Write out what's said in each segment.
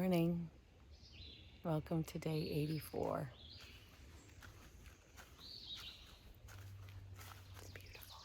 morning. Welcome to day 84. It's beautiful.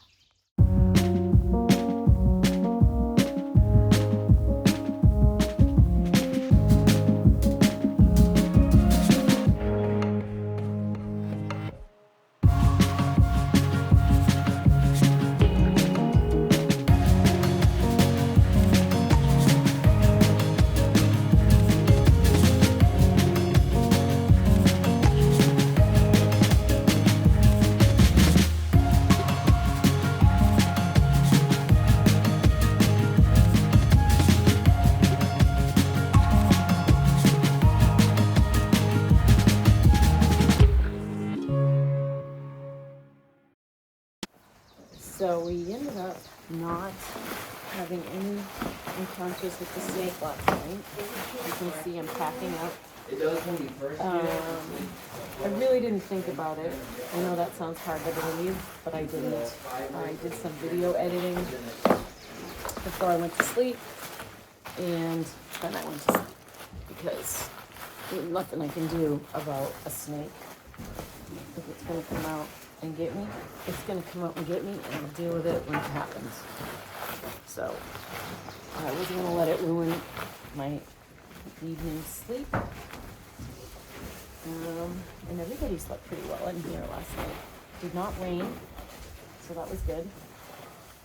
So we ended up not having any encounters with the snake last night. You can see I'm packing up. I really didn't think about it. I know that sounds hard to believe, but I didn't. I did some video editing before I went to sleep, and then I went to sleep because there's nothing I can do about a snake. If it's going to come out and get me, it's going to come out and get me, and I'll deal with it when it happens. So I wasn't going to let it ruin my evening sleep. And everybody slept pretty well in here last night. Did not rain, so that was good.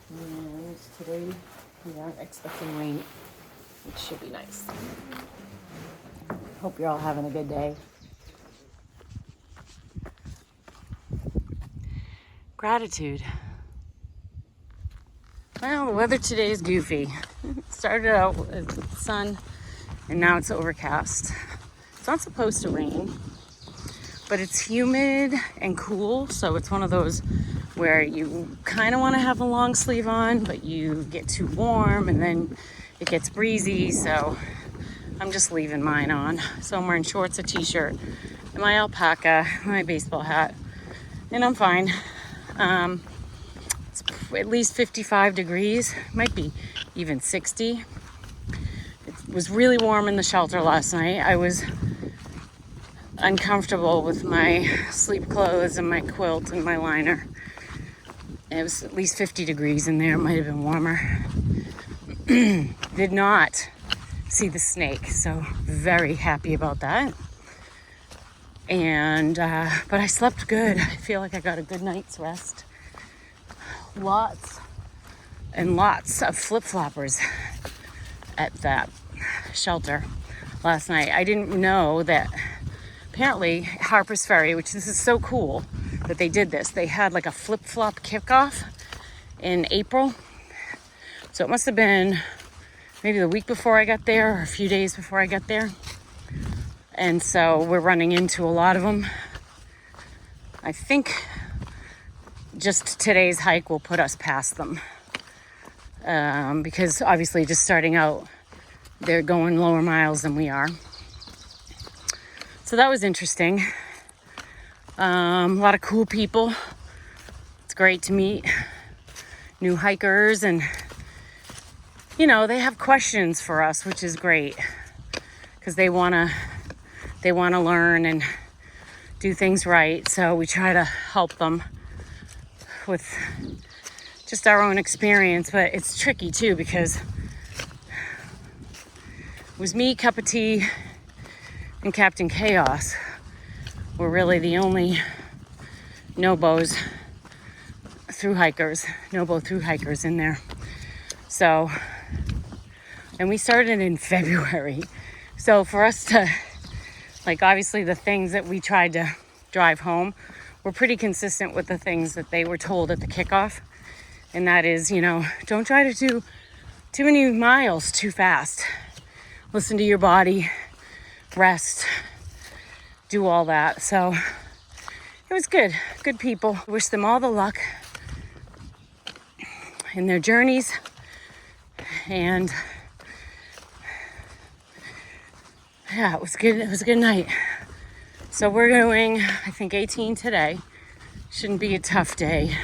And today we aren't expecting rain, which should be nice. Hope you're all having a good day. Gratitude. Well, the weather today is goofy. It started out with sun, and now it's overcast. It's not supposed to rain, but it's humid and cool, so it's one of those where you kind of want to have a long sleeve on, but you get too warm, and then it gets breezy, so I'm just leaving mine on. So I'm wearing shorts, a t-shirt, and my alpaca, my baseball hat, and I'm fine. It's at least 55 degrees, might be even 60. It was really warm in the shelter last night. I was uncomfortable with my sleep clothes and my quilt and my liner. It was at least 50 degrees in there. It might have been warmer. Did not see the snake, so very happy about that. And but I slept good. I feel like I got a good night's rest. Lots and lots of flip-floppers at that shelter last night. I didn't know that apparently Harper's Ferry, which this is so cool that they did this, they had like a flip-flop kickoff in April. So it must have been maybe the week before I got there or a few days before I got there. And so we're running into a lot of them. I think just today's hike will put us past them. Because obviously just starting out, they're going lower miles than we are. So that was interesting. A lot of cool people. It's great to meet new hikers, and you know, they have questions for us, which is great because they want to learn and do things right. So we try to help them with just our own experience, but it's tricky too because it was me, Cup of Tea, and Captain Chaos were really the only no-bo through hikers in there. So, and we started in February. So for us to, like, obviously the things that we tried to drive home were pretty consistent with the things that they were told at the kickoff. And that is, you know, don't try to do too many miles too fast. Listen to your body, rest, do all that. So it was good people. Wish them all the luck in their journeys. And yeah, it was good. It was a good night. So we're doing, I think, 18 today. Shouldn't be a tough day.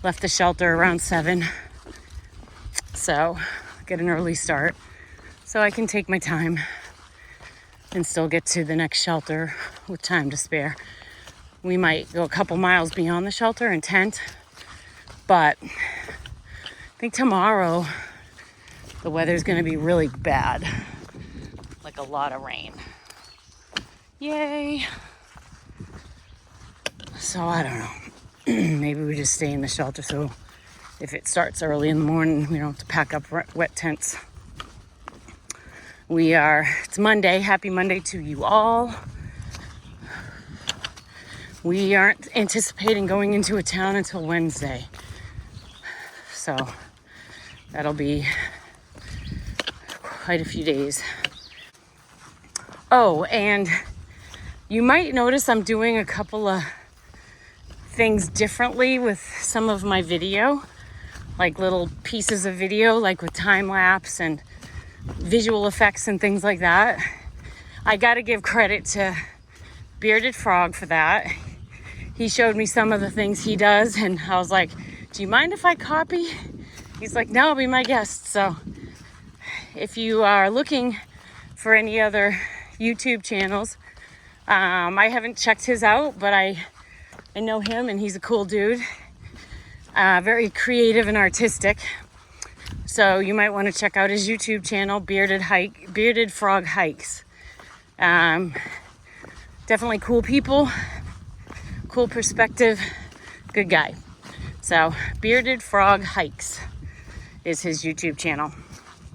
Left the shelter around 7. So get an early start so I can take my time and still get to the next shelter with time to spare. We might go a couple miles beyond the shelter and tent, but I think tomorrow the weather's gonna be really bad, like a lot of rain. Yay. So I don't know. Maybe we just stay in the shelter so if it starts early in the morning, we don't have to pack up wet tents. It's Monday. Happy Monday to you all. We aren't anticipating going into a town until Wednesday. So that'll be quite a few days. Oh, and you might notice I'm doing a couple of things differently with some of my video, like little pieces of video, like with time lapse and visual effects and things like that. I gotta give credit to Bearded Frog for that. He showed me some of the things he does, and I was like, do you mind if I copy? He's like, no, be my guest. So if you are looking for any other YouTube channels, I haven't checked his out, but I know him and he's a cool dude. Very creative and artistic. So you might want to check out his YouTube channel, Bearded Frog Hikes. Definitely cool people, cool perspective, good guy. So Bearded Frog Hikes is his YouTube channel.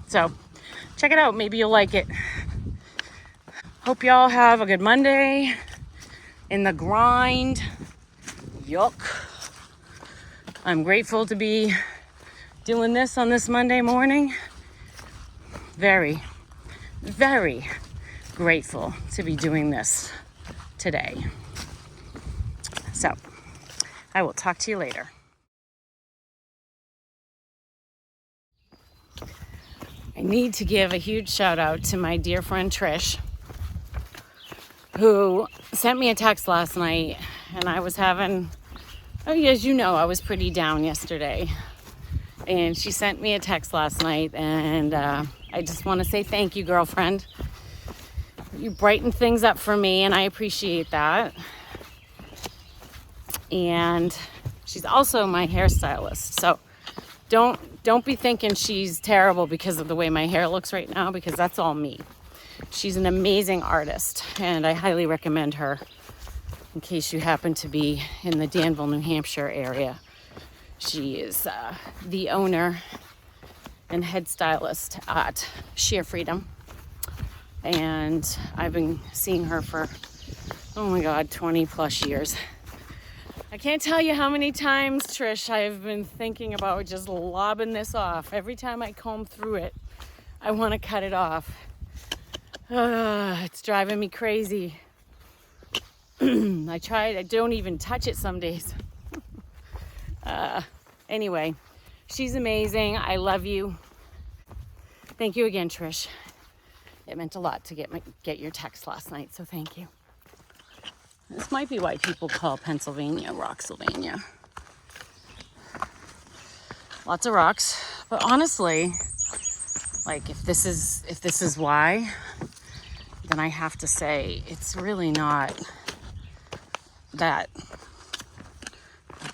So check it out, maybe you'll like it. Hope y'all have a good Monday in the grind. Yuck. I'm grateful to be doing this on this Monday morning. Very, very grateful to be doing this today. So, I will talk to you later. I need to give a huge shout out to my dear friend Trish, who sent me a text last night, and I was having, as you know, I was pretty down yesterday. And she sent me a text last night, and I just want to say thank you, girlfriend. You brightened things up for me, and I appreciate that. And she's also my hairstylist, so don't be thinking she's terrible because of the way my hair looks right now, because that's all me. She's an amazing artist, and I highly recommend her in case you happen to be in the Danville, New Hampshire area. She is the owner and head stylist at Sheer Freedom. And I've been seeing her for, oh my God, 20 plus years. I can't tell you how many times, Trish, I've been thinking about just lobbing this off. Every time I comb through it, I want to cut it off. It's driving me crazy. I don't even touch it some days. Anyway, she's amazing. I love you. Thank you again, Trish. It meant a lot to get your text last night, so thank you. This might be why people call Pennsylvania Rocksylvania. Lots of rocks, but honestly, like if this is why, then I have to say it's really not that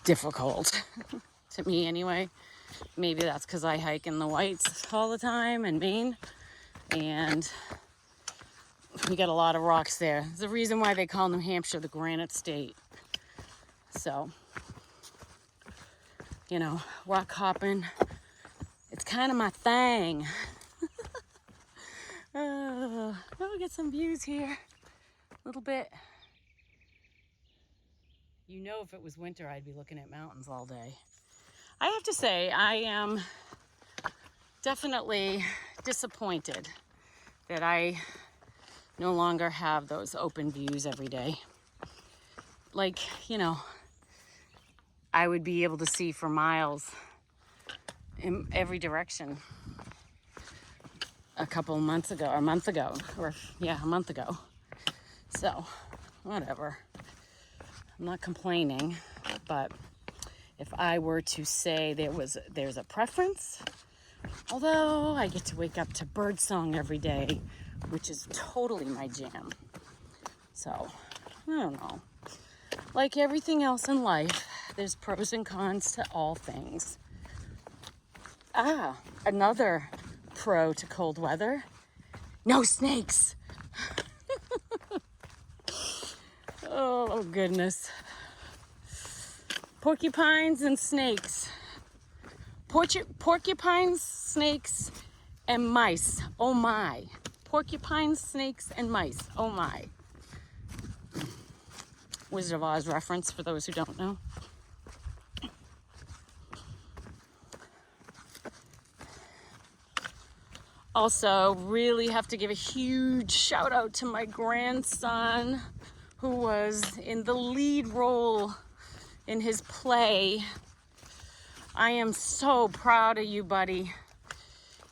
difficult to me anyway. Maybe that's because I hike in the Whites all the time in Maine, and we got a lot of rocks there. There's a reason why they call New Hampshire the Granite State. So, you know, rock hopping, it's kind of my thing. Oh, we'll get some views here a little bit. You know, if it was winter, I'd be looking at mountains all day. I have to say, I am definitely disappointed that I no longer have those open views every day. Like, you know, I would be able to see for miles in every direction a month ago. So, whatever. I'm not complaining, but if I were to say there's a preference, although I get to wake up to birdsong every day, which is totally my jam. So, I don't know. Like everything else in life, there's pros and cons to all things. Another pro to cold weather. No snakes. Oh, goodness. Porcupines and snakes. Porcupines, snakes, and mice. Oh, my. Porcupines, snakes, and mice. Oh, my. Wizard of Oz reference for those who don't know. Also, really have to give a huge shout out to my grandson, who was in the lead role in his play. I am so proud of you, buddy.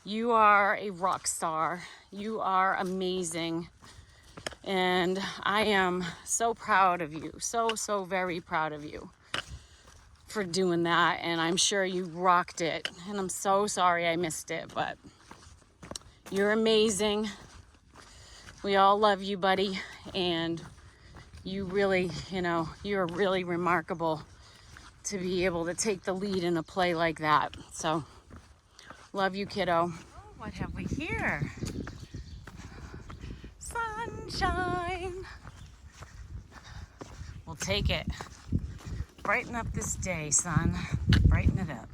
You are a rock star. You are amazing. And I am so proud of you. So very proud of you for doing that. And I'm sure you rocked it. And I'm so sorry I missed it, but you're amazing. We all love you, buddy. And you really, you're really remarkable to be able to take the lead in a play like that. So, love you, kiddo. Oh, what have we here? Sunshine. We'll take it. Brighten up this day, son. Brighten it up.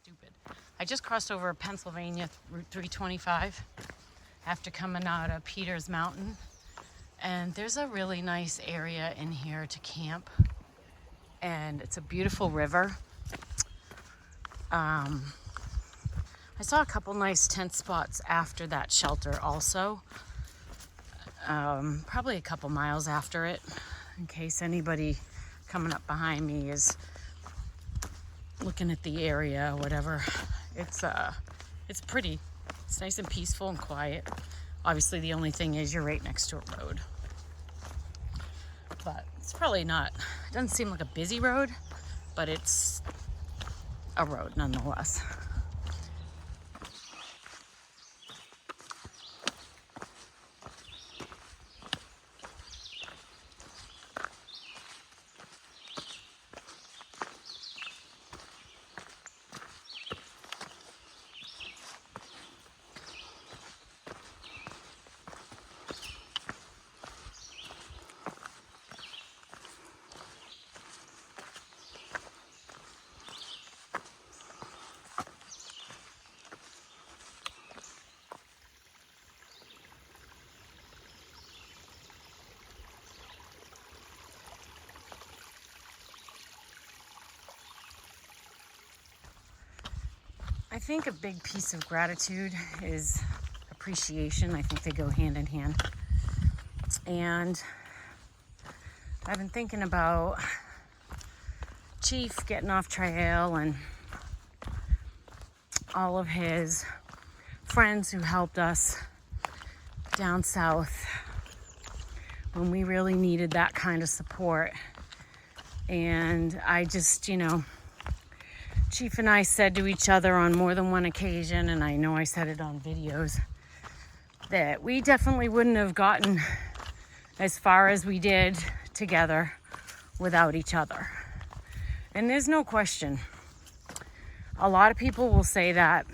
Stupid. I just crossed over Pennsylvania Route 325 after coming out of Peters Mountain, and there's a really nice area in here to camp, and it's a beautiful river. I saw a couple nice tent spots after that shelter also, probably a couple miles after it, in case anybody coming up behind me is looking at the area or whatever. It's pretty. It's nice and peaceful and quiet. Obviously, the only thing is you're right next to a road. But it's probably not, it doesn't seem like a busy road, but it's a road nonetheless. I think a big piece of gratitude is appreciation. I think they go hand in hand. And I've been thinking about Chief getting off trail and all of his friends who helped us down south when we really needed that kind of support. And I just, Chief and I said to each other on more than one occasion, and I know I said it on videos, that we definitely wouldn't have gotten as far as we did together without each other. And there's no question. A lot of people will say that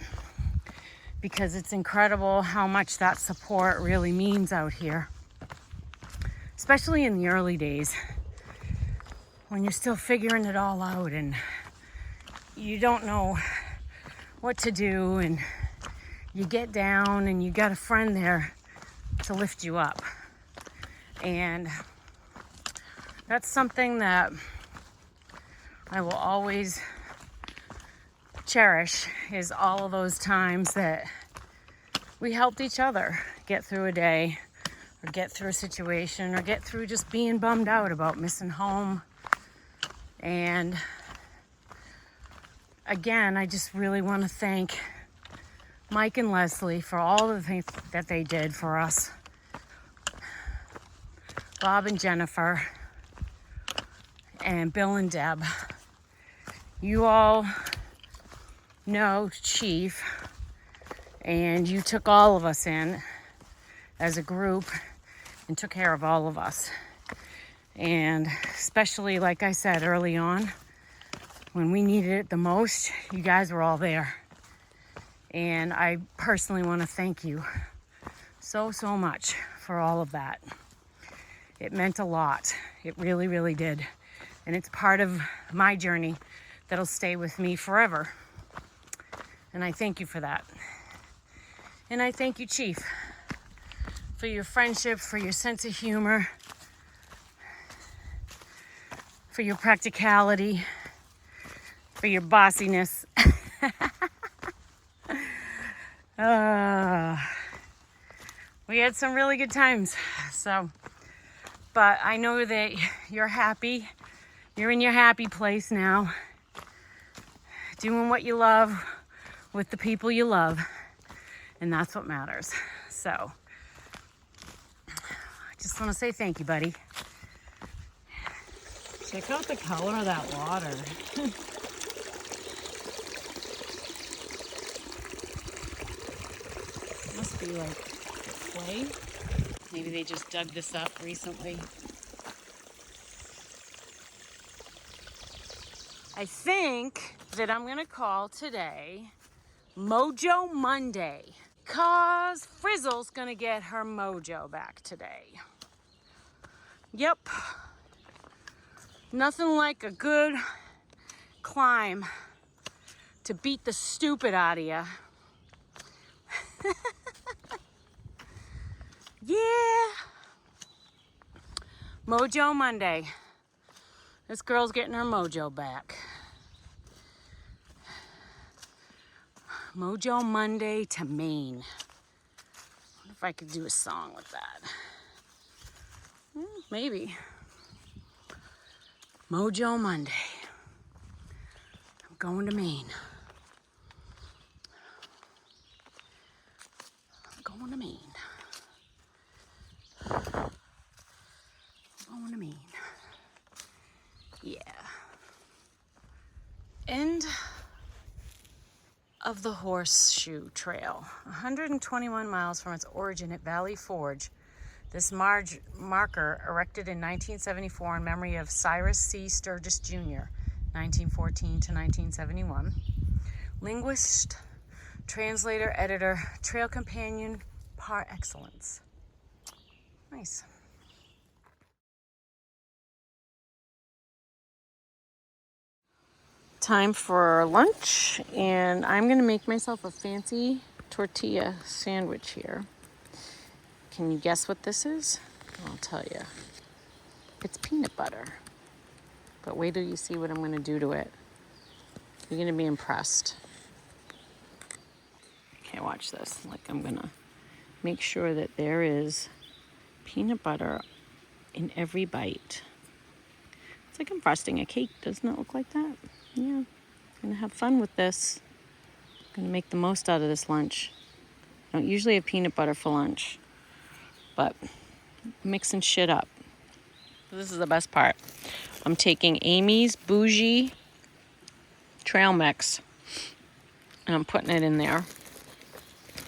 because it's incredible how much that support really means out here, especially in the early days when you're still figuring it all out and you don't know what to do, and you get down and you got a friend there to lift you up. And that's something that I will always cherish, is all of those times that we helped each other get through a day or get through a situation or get through just being bummed out about missing home. And again, I just really want to thank Mike and Leslie for all the things that they did for us. Bob and Jennifer and Bill and Deb. You all know Chief, and you took all of us in as a group and took care of all of us. And especially, like I said early on, when we needed it the most, you guys were all there. And I personally want to thank you so much for all of that. It meant a lot. It really, really did. And it's part of my journey that'll stay with me forever. And I thank you for that. And I thank you, Chief, for your friendship, for your sense of humor, for your practicality, for your bossiness. We had some really good times. But I know that you're happy. You're in your happy place now, doing what you love with the people you love, and that's what matters. So I just want to say thank you, buddy. Check out the color of that water. Must be like clay. Maybe they just dug this up recently. I think that I'm gonna call today Mojo Monday, cause Frizzle's gonna get her mojo back today. Yep. Nothing like a good climb to beat the stupid out of you. Yeah. Mojo Monday. This girl's getting her mojo back. Mojo Monday to Maine. I wonder if I could do a song with that. Maybe. Mojo Monday. I'm going to Maine. I'm going to Maine. I'm going to Maine. Yeah. End of the Horseshoe Trail. 121 miles from its origin at Valley Forge. This marker, erected in 1974 in memory of Cyrus C. Sturgis Jr., 1914 to 1971. Linguist, translator, editor, trail companion par excellence. Nice. Time for lunch, and I'm gonna make myself a fancy tortilla sandwich here. Can you guess what this is? I'll tell you. It's peanut butter. But wait till you see what I'm gonna do to it. You're gonna be impressed. Okay, watch this. Like, I'm gonna make sure that there is peanut butter in every bite. It's like I'm frosting a cake. Doesn't it look like that? Yeah. I'm gonna have fun with this. I'm gonna make the most out of this lunch. I don't usually have peanut butter for lunch, but mixing shit up. This is the best part. I'm taking Amy's Bougie trail mix and I'm putting it in there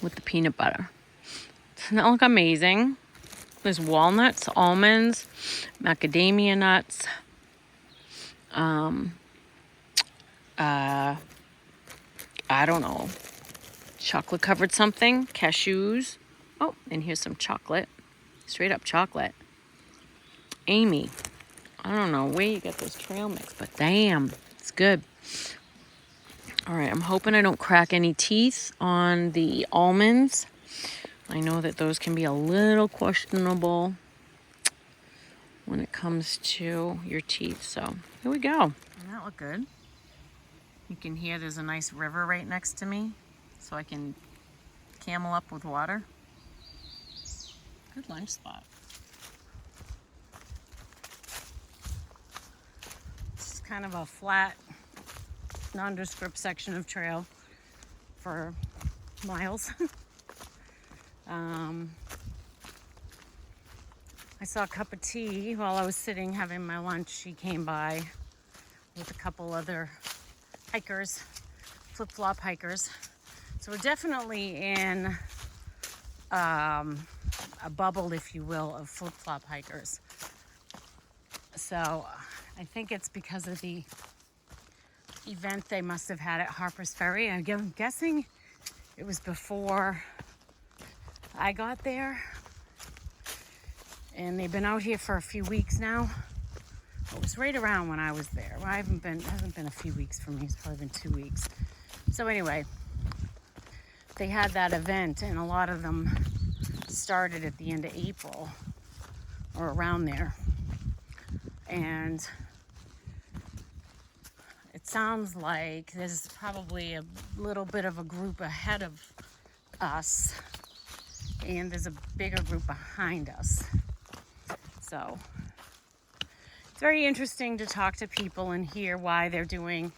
with the peanut butter. Doesn't that look amazing? There's walnuts, almonds, macadamia nuts, I don't know, chocolate covered something, cashews. Oh, and here's some chocolate, straight up chocolate. Amy, I don't know where you get this trail mix, but damn, it's good. All right, I'm hoping I don't crack any teeth on the almonds. I know that those can be a little questionable when it comes to your teeth. So here we go. Doesn't that look good? You can hear there's a nice river right next to me, so I can camel up with water. Good lunch spot. This is kind of a flat, nondescript section of trail for miles. I saw a cup of tea while I was sitting having my lunch. She came by with a couple other hikers, flip-flop hikers. So we're definitely in a bubble, if you will, of flip-flop hikers. So I think it's because of the event they must have had at Harper's Ferry. I'm guessing it was before I got there. And they've been out here for a few weeks now. It was right around when I was there. Well, it hasn't been a few weeks for me. It's probably been 2 weeks. So anyway, they had that event, and a lot of them started at the end of April or around there. And it sounds like there's probably a little bit of a group ahead of us, and there's a bigger group behind us. So it's very interesting to talk to people and hear why they're doing,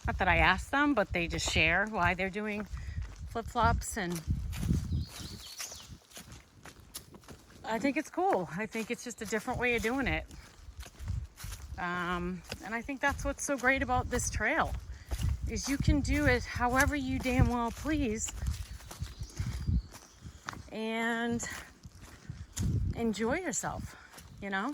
not that I ask them, but they just share why they're doing flip-flops. And I think it's cool. I think it's just a different way of doing it. And I think that's what's so great about this trail, is you can do it however you damn well please and enjoy yourself, you know?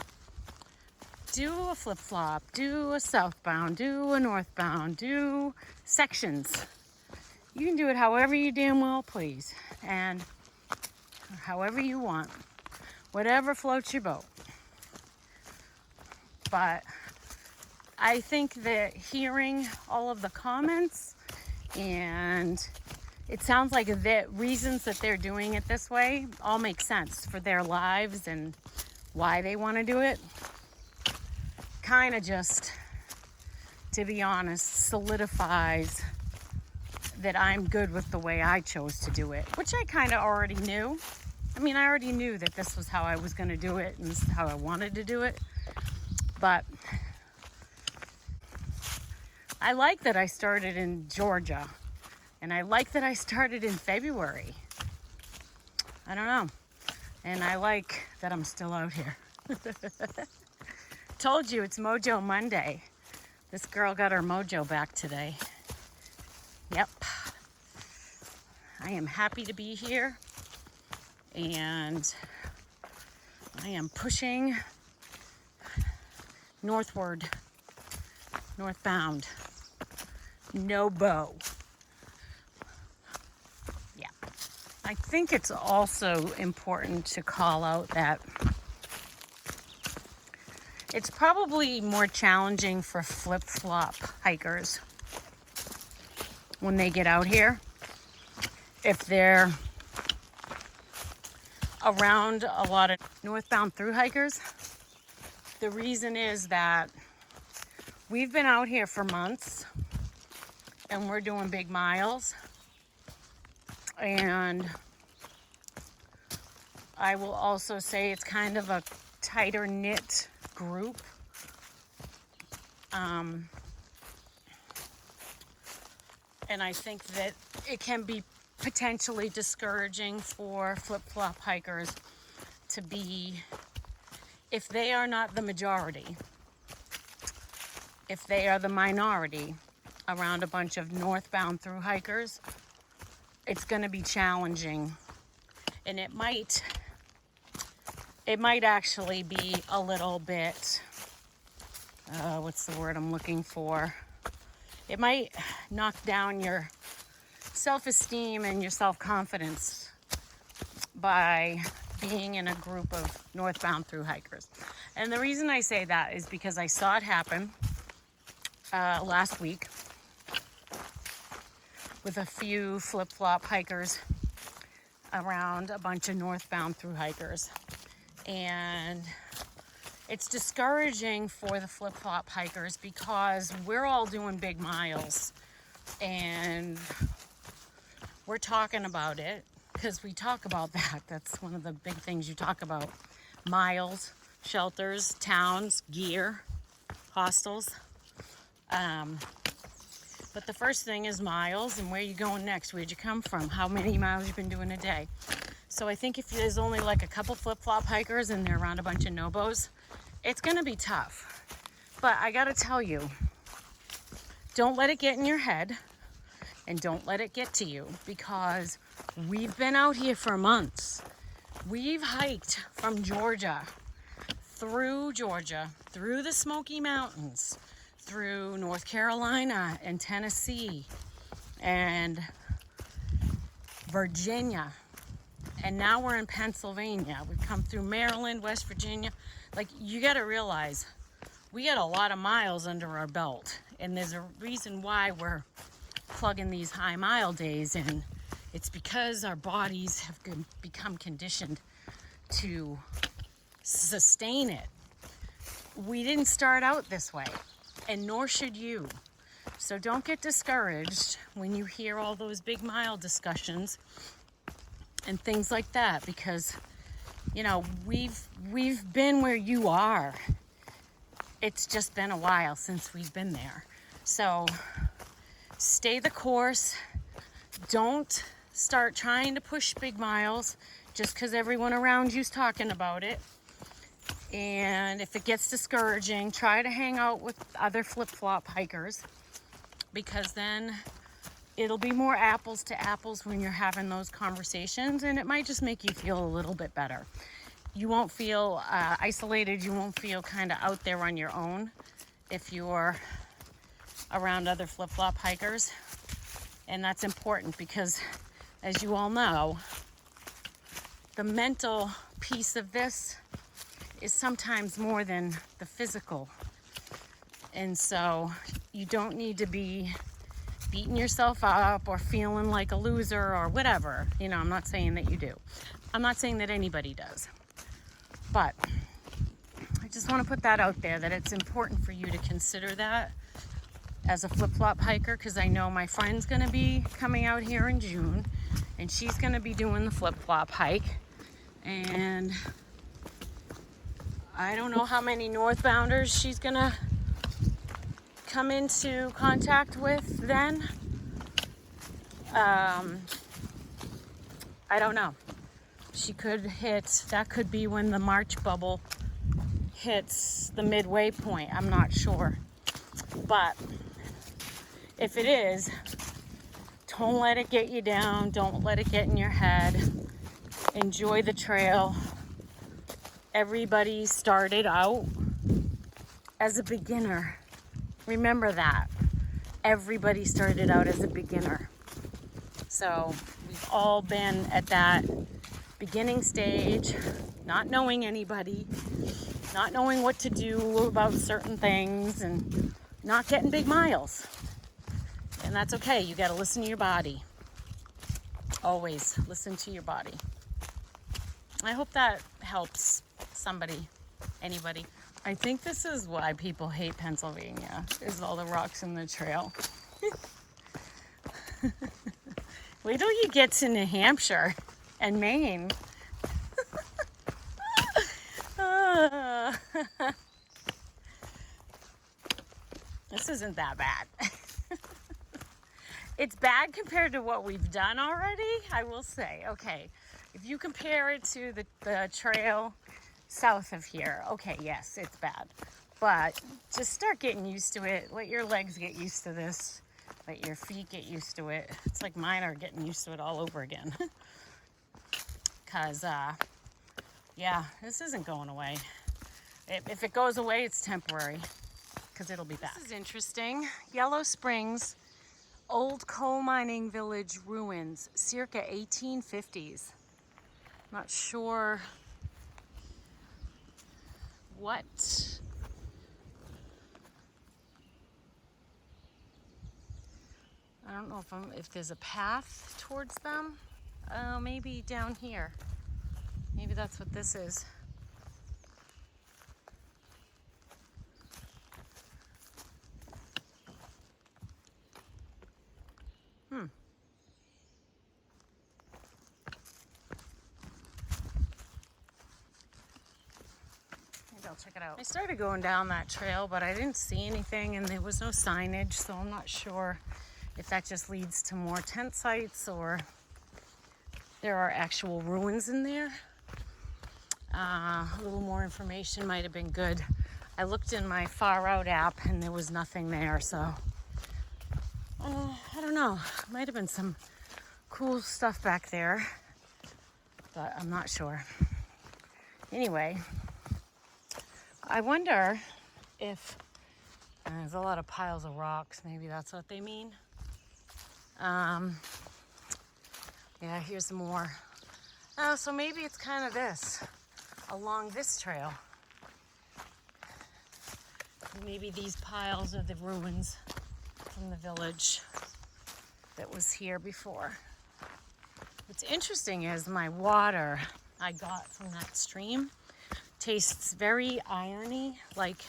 Do a flip-flop, do a southbound, do a northbound, do sections. You can do it however you damn well please and however you want, whatever floats your boat. But I think that hearing all of the comments, and it sounds like the reasons that they're doing it this way all make sense for their lives and why they want to do it. Kind of just, to be honest, solidifies that I'm good with the way I chose to do it, which I kind of already knew. I mean, I already knew that this was how I was going to do it and this is how I wanted to do it. But I like that I started in Georgia, and I like that I started in February. I don't know. And I like that I'm still out here. Told you, it's Mojo Monday. This girl got her mojo back today. Yep. I am happy to be here, and I am pushing northward, northbound. No bow. Yeah. I think it's also important to call out that it's probably more challenging for flip-flop hikers when they get out here if they're around a lot of northbound through hikers. The reason is that we've been out here for months and we're doing big miles, and I will also say it's kind of a tighter knit group. And I think that it can be potentially discouraging for flip-flop hikers to be, if they are not the majority, if they are the minority around a bunch of northbound through hikers, it's going to be challenging. And it might actually be a little bit, what's the word I'm looking for? It might knock down your self-esteem and your self-confidence by being in a group of northbound through hikers. And the reason I say that is because I saw it happen last week with a few flip-flop hikers around a bunch of northbound through hikers. And it's discouraging for the flip-flop hikers because we're all doing big miles and we're talking about it because we talk about that. That's one of the big things you talk about. Miles, shelters, towns, gear, hostels. But the first thing is miles and where you going next? Where'd you come from? How many miles you've been doing a day? So I think if there's only like a couple flip-flop hikers and they're around a bunch of nobos, it's going to be tough. But I got to tell you, don't let it get in your head and don't let it get to you, because we've been out here for months. We've hiked from Georgia, through the Smoky Mountains, through North Carolina and Tennessee and Virginia. And now we're in Pennsylvania. We've come through Maryland, West Virginia. Like, you got to realize we got a lot of miles under our belt. And there's a reason why we're plugging these high mile days in. It's because our bodies have become conditioned to sustain it. We didn't start out this way, and nor should you. So don't get discouraged when you hear all those big mile discussions and things like that, because you know we've been where you are. It's just been a while since we've been there. So stay the course. Don't start trying to push big miles just because everyone around you's talking about it. And if it gets discouraging, try to hang out with other flip-flop hikers, because then it'll be more apples to apples when you're having those conversations, and it might just make you feel a little bit better. You won't feel isolated. You won't feel kind of out there on your own if you're around other flip-flop hikers. And that's important because, as you all know, the mental piece of this is sometimes more than the physical. And so you don't need to be beating yourself up or feeling like a loser or whatever. You know, I'm not saying that you do. I'm not saying that anybody does. But I just want to put that out there, that it's important for you to consider that as a flip-flop hiker, because I know my friend's going to be coming out here in June, and she's going to be doing the flip-flop hike. And I don't know how many northbounders she's going to come into contact with then. I don't know. She could hit, that could be when the March bubble hits the midway point. I'm not sure. But if it is, don't let it get you down. Don't let it get in your head. Enjoy the trail. Everybody started out as a beginner. Remember that. Everybody started out as a beginner. So we've all been at that beginning stage, not knowing anybody, not knowing what to do about certain things, and not getting big miles. And that's okay. You got to listen to your body. Always listen to your body. I hope that helps somebody, anybody. I think this is why people hate Pennsylvania, is all the rocks in the trail. Wait till you get to New Hampshire and Maine. This isn't that bad. It's bad compared to what we've done already, I will say. Okay, if you compare it to the trail south of here, okay, yes, it's bad. But just start getting used to it. Let your legs get used to this. Let your feet get used to it. It's like mine are getting used to it all over again. Because, yeah, this isn't going away. If it goes away, it's temporary. Because it'll be back. This is interesting. Yellow Springs, old coal mining village ruins, circa 1850s. Not sure what. I don't know if there's a path towards them. Maybe down here. Maybe that's what this is. Maybe I'll check it out. I started going down that trail, but I didn't see anything and there was no signage, so I'm not sure if that just leads to more tent sites or there are actual ruins in there. A little more information might have been good. I looked in my Far Out app and there was nothing there, so I don't know. Might have been some cool stuff back there, but I'm not sure. Anyway, I wonder if there's a lot of piles of rocks. Maybe that's what they mean. Yeah, here's some more. Oh, so maybe it's kind of this, along this trail. Maybe these piles are the ruins from the village that was here before. What's interesting is my water I got from that stream tastes very irony, like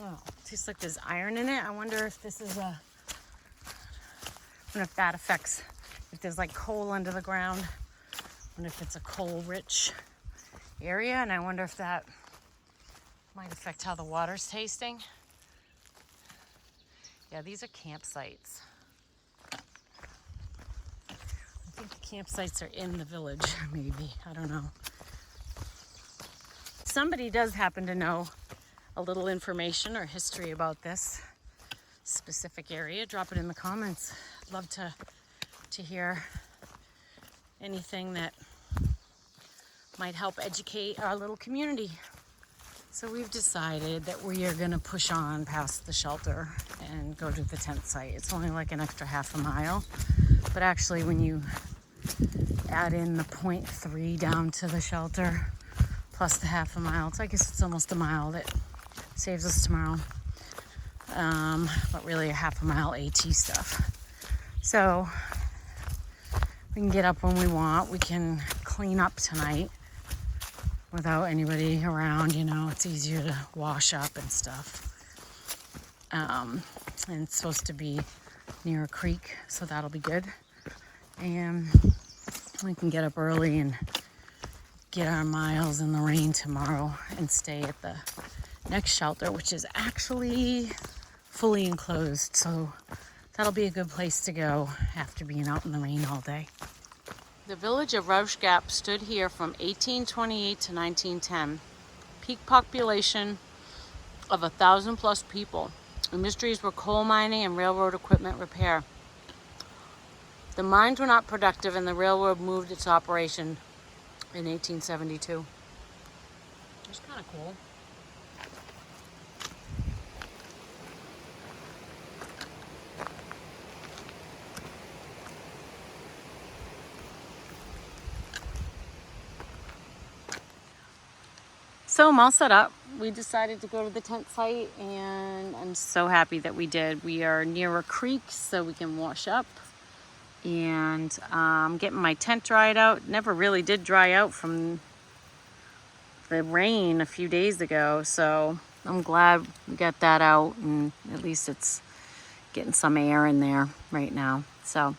oh, tastes like there's iron in it. I wonder if this is I wonder if that affects, if there's like coal under the ground. I wonder if it's a coal-rich area, and I wonder if that might affect how the water's tasting. Yeah, these are campsites. I think the campsites are in the village, maybe. I don't know. Somebody does happen to know a little information or history about this specific area, drop it in the comments. I'd love to hear anything that might help educate our little community. So we've decided that we are going to push on past the shelter and go to the tent site. It's only like an extra half a mile, but actually when you add in the 0.3 down to the shelter plus the half a mile, I guess it's almost a mile that saves us tomorrow. But really a half a mile AT stuff. So we can get up when we want. We can clean up tonight without anybody around, you know. It's easier to wash up and stuff. And it's supposed to be near a creek, so that'll be good. And we can get up early and get our miles in the rain tomorrow and stay at the next shelter, which is actually fully enclosed. So that'll be a good place to go after being out in the rain all day. The village of Roush Gap stood here from 1828 to 1910. Peak population of 1,000 plus people. Industries were coal mining and railroad equipment repair. The mines were not productive and the railroad moved its operation in 1872. It's kind of cool. So I'm all set up. We decided to go to the tent site and I'm so happy that we did. We are near a creek so we can wash up, and I'm getting my tent dried out. Never really did dry out from the rain a few days ago, so I'm glad we got that out and at least it's getting some air in there right now. So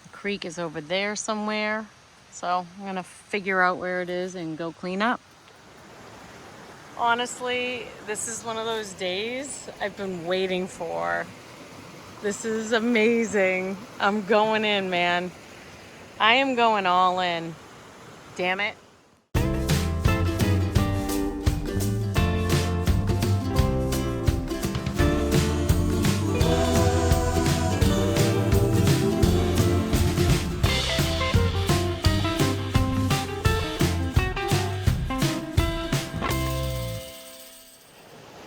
the creek is over there somewhere, so I'm gonna figure out where it is and go clean up. Honestly, this is one of those days I've been waiting for. This is amazing. I'm going in, man. I am going all in. Damn it.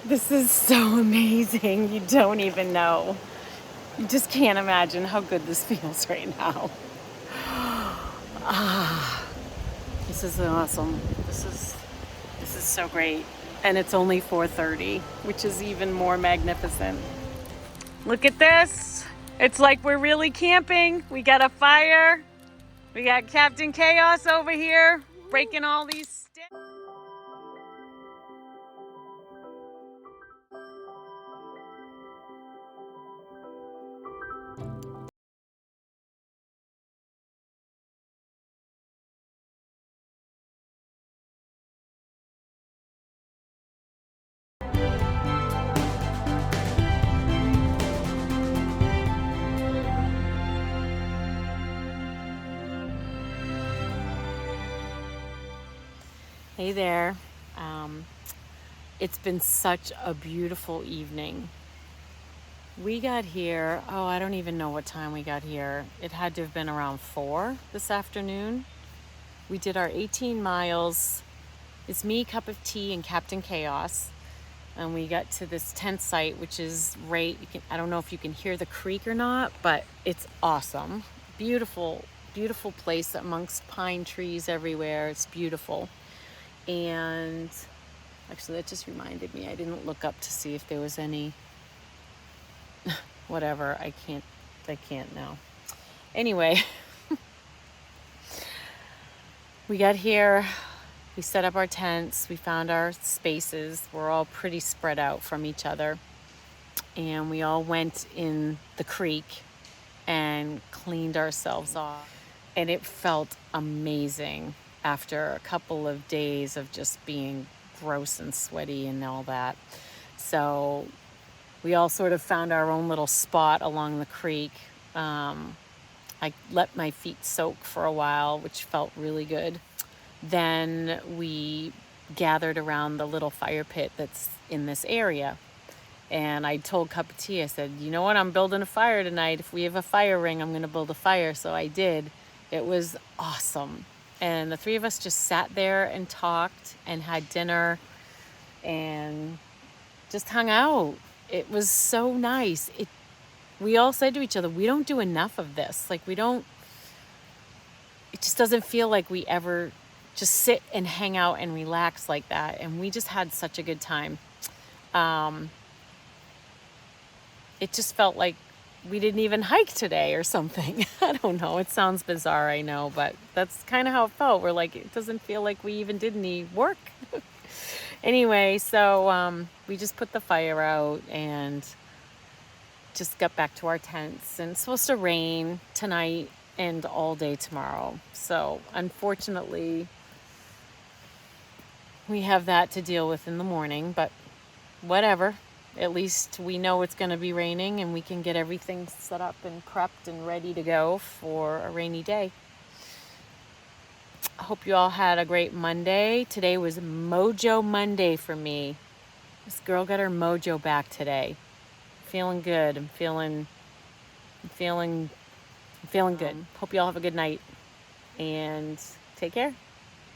This is so amazing. You don't even know. You just can't imagine how good this feels right now. This is awesome. This is so great. And it's only 4:30, which is even more magnificent. Look at this. It's like we're really camping. We got a fire. We got Captain Chaos over here breaking all these sticks. Hey there. It's been such a beautiful evening. We got here, oh, I don't even know what time we got here. It had to have been around 4 this afternoon. We did our 18 miles. It's me, cup of tea, and Captain Chaos. And we got to this tent site, which is right, I don't know if you can hear the creek or not, but it's awesome. Beautiful, beautiful place amongst pine trees everywhere. It's beautiful. And actually, that just reminded me, I didn't look up to see if there was any, whatever, I can't now. Anyway, we got here, we set up our tents, we found our spaces. We're all pretty spread out from each other. And we all went in the creek and cleaned ourselves off. And it felt amazing after a couple of days of just being gross and sweaty and all that. So we all sort of found our own little spot along the creek. I let my feet soak for a while, which felt really good. Then we gathered around the little fire pit that's in this area. And I told Cup of Tea, I said, you know what, I'm building a fire tonight. If we have a fire ring, I'm going to build a fire. So I did. It was awesome. And the three of us just sat there and talked and had dinner and just hung out. It was so nice. We all said to each other, we don't do enough of this. Like it just doesn't feel like we ever just sit and hang out and relax like that. And we just had such a good time. It just felt like we didn't even hike today or something. I don't know. It sounds bizarre, I know, but that's kind of how it felt. We're like, it doesn't feel like we even did any work. Anyway, so we just put the fire out and just got back to our tents. And it's supposed to rain tonight and all day tomorrow. So unfortunately, we have that to deal with in the morning, but whatever. At least we know it's going to be raining and we can get everything set up and prepped and ready to go for a rainy day. I hope you all had a great Monday. Today was Mojo Monday for me. This girl got her mojo back today. Feeling good. I'm feeling good. Hope you all have a good night and take care.